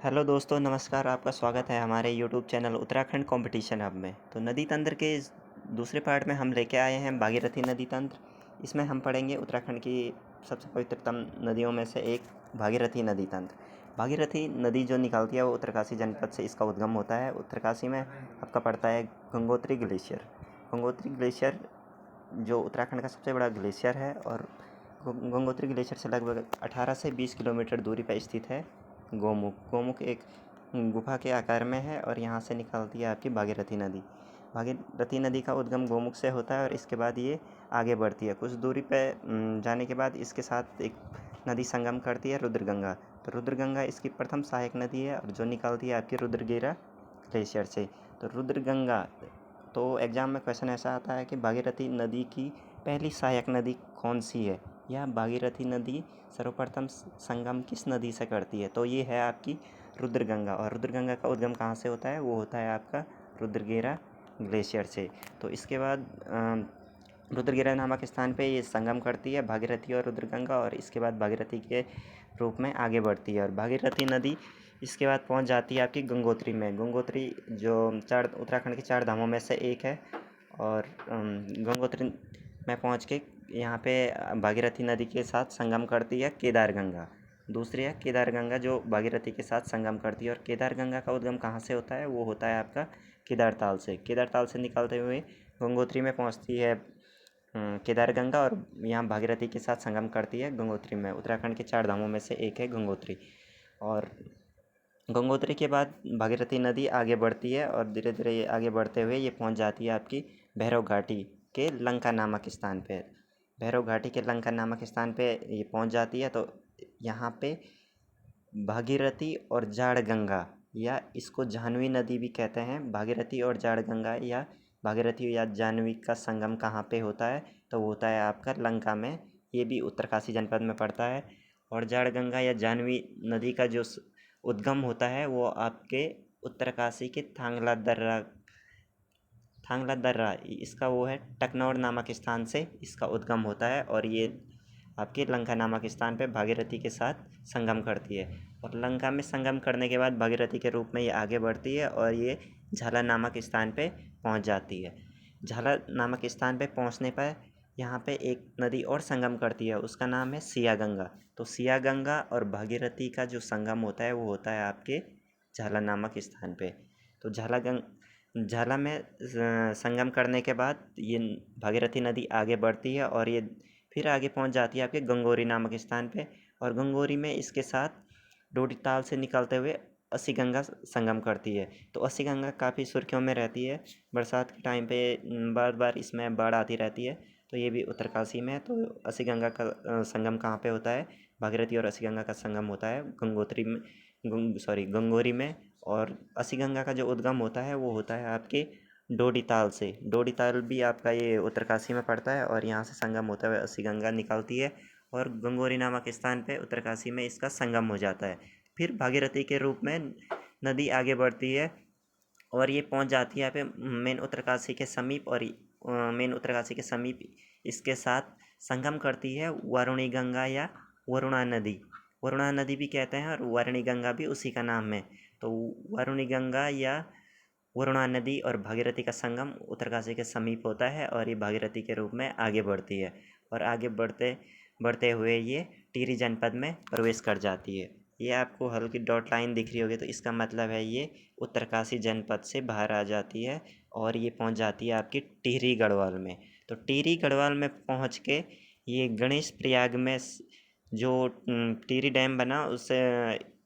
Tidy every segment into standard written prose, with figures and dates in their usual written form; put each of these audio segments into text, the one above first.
Hello दोस्तों, नमस्कार। आपका स्वागत है हमारे YouTube channel Uttarakhand competition hub में। तो नदी तंत्र के इस दूसरे पार्ट में हम लेके आए हैं भागीरथी नदी तंत्र। इसमें हम पढ़ेंगे उत्तराखंड की सबसे पवित्रतम नदियों में से एक भागीरथी नदी तंत्र। भागीरथी नदी जो निकलती है वो उत्तरकाशी जनपद से इसका उद्गम होता है। उत्तरकाशी में आपका पड़ता है गंगोत्री ग्लेशियर। गंगोत्री ग्लेशियर जो उत्तराखंड का सबसे बड़ा ग्लेशियर है और गंगोत्री ग्लेशियर से लगभग 18 से 20 किलोमीटर दूरी पर स्थित है गोमुख। गोमुख एक गुफा के आकार में है और यहाँ से निकलती है आपकी भागीरथी नदी। भागीरथी नदी का उद्गम गोमुख से होता है और इसके बाद ये आगे बढ़ती है। कुछ दूरी पे जाने के बाद इसके साथ एक नदी संगम करती है, रुद्रगंगा। तो रुद्रगंगा इसकी प्रथम सहायक नदी है और जो निकलती है आपकी रुद्रगिरा ग्लेशियर से। तो रुद्रगंगा, तो एग्ज़ाम में क्वेश्चन ऐसा आता है कि भागीरथी नदी की पहली सहायक नदी कौन सी है, या भागीरथी नदी सर्वप्रथम संगम किस नदी से करती है। तो ये है आपकी रुद्रगंगा। और रुद्रगंगा का उद्गम कहाँ से होता है, वो होता है आपका रुद्रगिरा ग्लेशियर से। तो इसके बाद रुद्रगिरा नामक स्थान पे ये संगम करती है भागीरथी और रुद्रगंगा, और इसके बाद भागीरथी के रूप में आगे बढ़ती है। और भागीरथी नदी इसके बाद पहुंच जाती है आपकी गंगोत्री में। गंगोत्री जो उत्तराखंड के 4 धामों में से एक है। और गंगोत्री में पहुंच के यहाँ पे भागीरथी नदी के साथ संगम करती है केदारगंगा। दूसरी है केदारगंगा जो भागीरथी के साथ संगम करती है। और केदारगंगा का उद्गम कहाँ से होता है, वो होता है आपका केदारताल से। केदारताल से निकलते हुए गंगोत्री में पहुँचती है केदारगंगा, और यहाँ भागीरथी के साथ संगम करती है गंगोत्री में। उत्तराखंड के 4 धामों में से एक है गंगोत्री। और गंगोत्री के बाद भागीरथी नदी आगे बढ़ती है और धीरे धीरे ये आगे बढ़ते हुए ये पहुंच जाती है आपकी भैरव घाटी के लंका नामक स्थान पे। भैरव घाटी के लंका नामक स्थान पे ये पहुंच जाती है। तो यहाँ पे भागीरथी और जाड़ गंगा, या इसको जाह्नवी नदी भी कहते हैं, भागीरथी और जाड़ गंगा या भागीरथी या जाह्नवी का संगम कहाँ पे होता है, तो वो होता है आपका लंका में। ये भी उत्तरकाशी जनपद में पड़ता है। और जाड़ गंगा या जाह्नवी नदी का जो उद्गम होता है वो आपके उत्तरकाशी के थांगला दर्रा इसका वो है टकनौर नामक स्थान से इसका उद्गम होता है। और ये आपके लंका नामक स्थान पे भागीरथी के साथ संगम करती है। और लंका में संगम करने के बाद भागीरथी के रूप में ये आगे बढ़ती है और ये झाला नामक स्थान पे पहुंच जाती है। झाला नामक स्थान पे पहुंचने पर यहाँ पे एक नदी और संगम करती है, उसका नाम है सिया गंगा। तो सिया गंगा और भागीरथी का जो संगम होता है वो होता है आपके झाला नामक स्थान पे। तो झाला में संगम करने के बाद ये भागीरथी नदी आगे बढ़ती है और ये फिर आगे पहुंच जाती है आपके गंगोरी नामक स्थान पे। और गंगोरी में इसके साथ डोडीताल से निकलते हुए अस्सी गंगा संगम करती है। तो अस्सी गंगा काफ़ी सुर्खियों में रहती है। बरसात के टाइम पे बार बार इसमें बाढ़ आती रहती है। तो ये भी उत्तरकाशी में है। तो अस्सी गंगा का संगम कहाँ पे होता है, भागीरथी और अस्सी गंगा का संगम होता है गंगोरी में। और अस्सी गंगा का जो उद्गम होता है वो होता है आपके डोडीताल से। डोडीताल भी आपका ये उत्तरकाशी में पड़ता है और यहाँ से संगम होता हुआ अस्सी गंगा निकलती है और गंगोरी नामक स्थान पे उत्तरकाशी में इसका संगम हो जाता है। फिर भागीरथी के रूप में नदी आगे बढ़ती है और ये पहुंच जाती है यहाँ पे मेन उत्तरकाशी के समीप। और मेन उत्तरकाशी के समीप इसके साथ संगम करती है वारुणी गंगा या वरुणा नदी। वरुणा नदी भी कहते हैं और वारुणी गंगा भी उसी का नाम है। तो वारुणी गंगा या वरुणा नदी और भागीरथी का संगम उत्तरकाशी के समीप होता है और ये भागीरथी के रूप में आगे बढ़ती है। और आगे बढ़ते बढ़ते हुए ये टिहरी जनपद में प्रवेश कर जाती है। ये आपको हल्की डॉट लाइन दिख रही होगी, तो इसका मतलब है ये उत्तरकाशी जनपद से बाहर आ जाती है और ये पहुंच जाती है आपकी टिहरी गढ़वाल में। तो टिहरी गढ़वाल में पहुंच के ये गणेश प्रयाग में जो टिहरी डैम बना उससे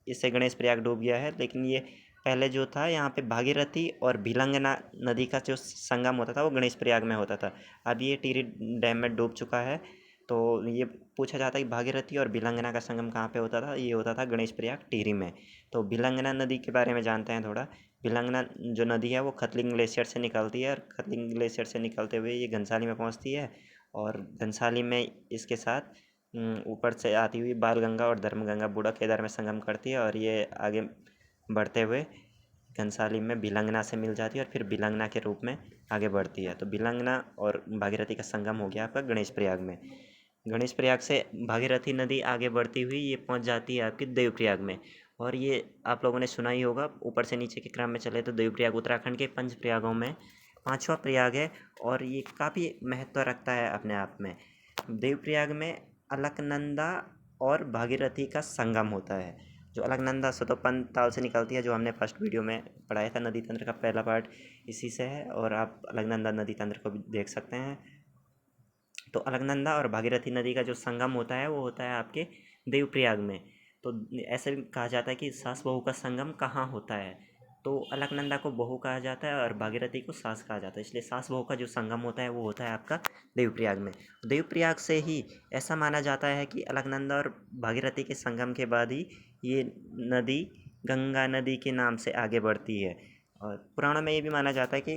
इससे गणेश प्रयाग डूब गया है। लेकिन ये पहले जो था यहाँ पे भागीरथी और भिलंगना नदी का जो संगम होता था वो गणेश प्रयाग में होता था। अब ये टिहरी डैम में डूब चुका है। तो ये पूछा जाता है कि भागीरथी और भिलंगना का संगम कहाँ पे होता था, ये होता था गणेश प्रयाग टिहरी में। तो भिलंगना नदी के बारे में जानते हैं थोड़ा। भिलंगना जो नदी है वो खतलिंग ग्लेशियर से निकलती है और खतलिंग ग्लेशियर से निकलते हुए ये घनसाली में पहुँचती है। और घनसाली में इसके साथ ऊपर से आती हुई बालगंगा और धर्मगंगा बूढ़ा केदार में संगम करती है और ये आगे बढ़ते हुए घनसाली में भिलंगना से मिल जाती है और फिर भिलंगना के रूप में आगे बढ़ती है। तो भिलंगना और भागीरथी का संगम हो गया आपका गणेश प्रयाग में। गणेश प्रयाग से भागीरथी नदी आगे बढ़ती हुई ये पहुंच जाती है आपकी देवप्रयाग में। और ये आप लोगों ने सुना ही होगा, ऊपर से नीचे के क्रम में चले तो देवप्रयाग उत्तराखंड के 5 प्रयागों में 5वां प्रयाग है और ये काफ़ी महत्व रखता है अपने आप में। देवप्रयाग में अलकनंदा और भागीरथी का संगम होता है। जो अलकनंदा स्वतोपंत ताल से निकलती है, जो हमने फर्स्ट वीडियो में पढ़ाया था, नदी तंत्र का पहला पार्ट इसी से है और आप अलकनंदा नदी तंत्र को भी देख सकते हैं। तो अलकनंदा और भागीरथी नदी का जो संगम होता है वो होता है आपके देवप्रयाग में। तो ऐसे भी कहा जाता है कि सास बहू का संगम कहाँ होता है, तो अलकनंदा को बहू कहा जाता है और भागीरथी को सास कहा जाता है, इसलिए सास बहू का जो संगम होता है वो होता है आपका देवप्रयाग में। देवप्रयाग से ही ऐसा माना जाता है कि अलकनंदा और भागीरथी के संगम के बाद ही ये नदी गंगा नदी के नाम से आगे बढ़ती है। और पुराणों में ये भी माना जाता है कि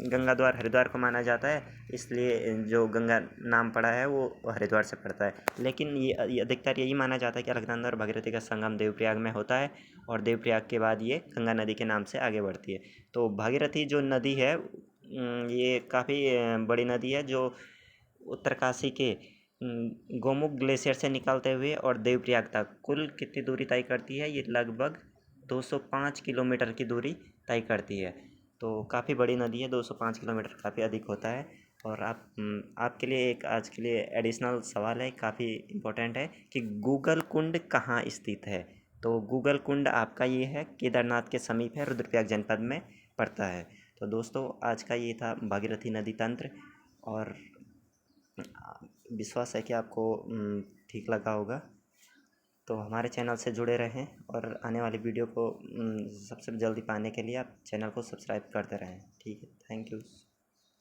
गंगा द्वार हरिद्वार को माना जाता है, इसलिए जो गंगा नाम पड़ा है वो हरिद्वार से पड़ता है। लेकिन ये अधिकतर यही माना जाता है कि अलकनंदा और भागीरथी का संगम देवप्रयाग में होता है और देवप्रयाग के बाद ये गंगा नदी के नाम से आगे बढ़ती है। तो भागीरथी जो नदी है ये काफ़ी बड़ी नदी है, जो उत्तरकाशी के गोमुख ग्लेशियर से निकलते हुए और देवप्रयाग तक कुल कितनी दूरी तय करती है, ये लगभग 205 किलोमीटर की दूरी तय करती है। तो काफ़ी बड़ी नदी है, 205 किलोमीटर काफ़ी अधिक होता है। और आपके लिए एक आज के लिए एडिशनल सवाल है, काफ़ी इम्पोर्टेंट है कि गूगल कुंड कहाँ स्थित है। तो गूगल कुंड आपका ये है केदारनाथ के समीप है, रुद्रप्रयाग जनपद में पड़ता है। तो दोस्तों आज का ये था भागीरथी नदी तंत्र, और विश्वास है कि आपको ठीक लगा होगा। तो हमारे चैनल से जुड़े रहें और आने वाली वीडियो को सबसे जल्दी पाने के लिए आप चैनल को सब्सक्राइब करते रहें। ठीक है, थैंक यू।